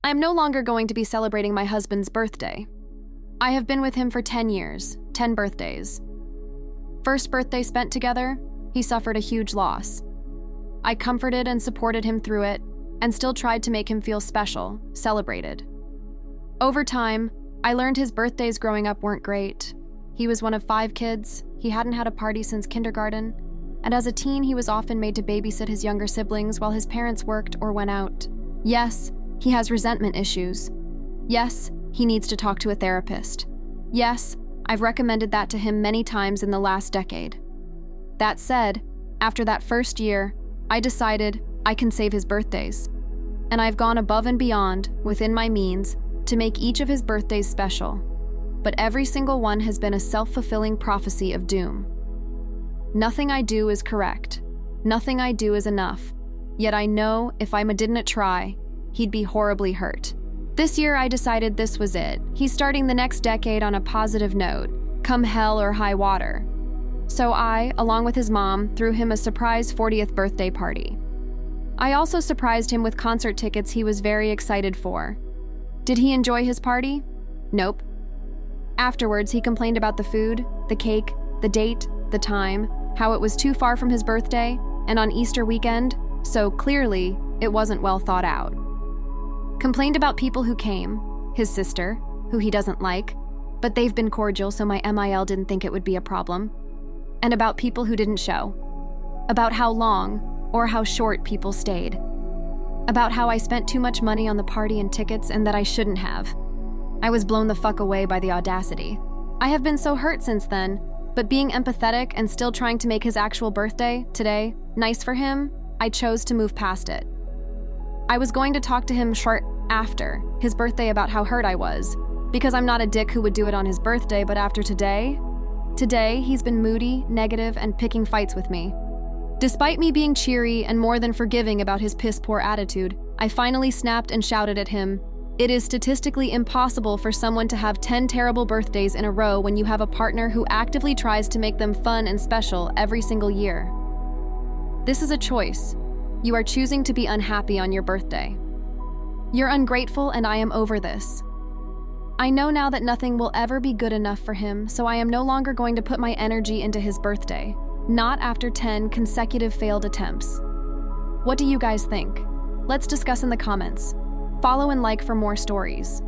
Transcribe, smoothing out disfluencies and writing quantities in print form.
I am no longer going to be celebrating my husband's birthday. I have been with him for 10 years, 10 birthdays. First birthday spent together, he suffered a huge loss. I comforted and supported him through it, and still tried to make him feel special, celebrated. Over time, I learned his birthdays growing up weren't great. He was one of 5 kids, he hadn't had a party since kindergarten, and as a teen he was often made to babysit his younger siblings while his parents worked or went out. Yes, he has resentment issues. Yes, he needs to talk to a therapist. Yes, I've recommended that to him many times in the last decade. That said, after that first year, I decided I can save his birthdays. And I've gone above and beyond, within my means, to make each of his birthdays special. But every single one has been a self-fulfilling prophecy of doom. Nothing I do is correct. Nothing I do is enough. Yet I know if I didn't try, he'd be horribly hurt. This year I decided this was it. He's starting the next decade on a positive note, come hell or high water. So I, along with his mom, threw him a surprise 40th birthday party. I also surprised him with concert tickets he was very excited for. Did he enjoy his party? Nope. Afterwards, he complained about the food, the cake, the date, the time, how it was too far from his birthday, and on Easter weekend, so clearly, it wasn't well thought out. Complained about people who came, his sister, who he doesn't like, but they've been cordial so my MIL didn't think it would be a problem, and about people who didn't show, about how long or how short people stayed, about how I spent too much money on the party and tickets and that I shouldn't have. I was blown the fuck away by the audacity. I have been so hurt since then, but being empathetic and still trying to make his actual birthday, today, nice for him, I chose to move past it. I was going to talk to him short after his birthday about how hurt I was, because I'm not a dick who would do it on his birthday, but after today, he's been moody, negative, and picking fights with me. Despite me being cheery and more than forgiving about his piss-poor attitude, I finally snapped and shouted at him, "It is statistically impossible for someone to have 10 terrible birthdays in a row when you have a partner who actively tries to make them fun and special every single year. This is a choice. You are choosing to be unhappy on your birthday. You're ungrateful and I am over this. I know now that nothing will ever be good enough for him, so I am no longer going to put my energy into his birthday. Not after 10 consecutive failed attempts. What do you guys think? Let's discuss in the comments. Follow and like for more stories.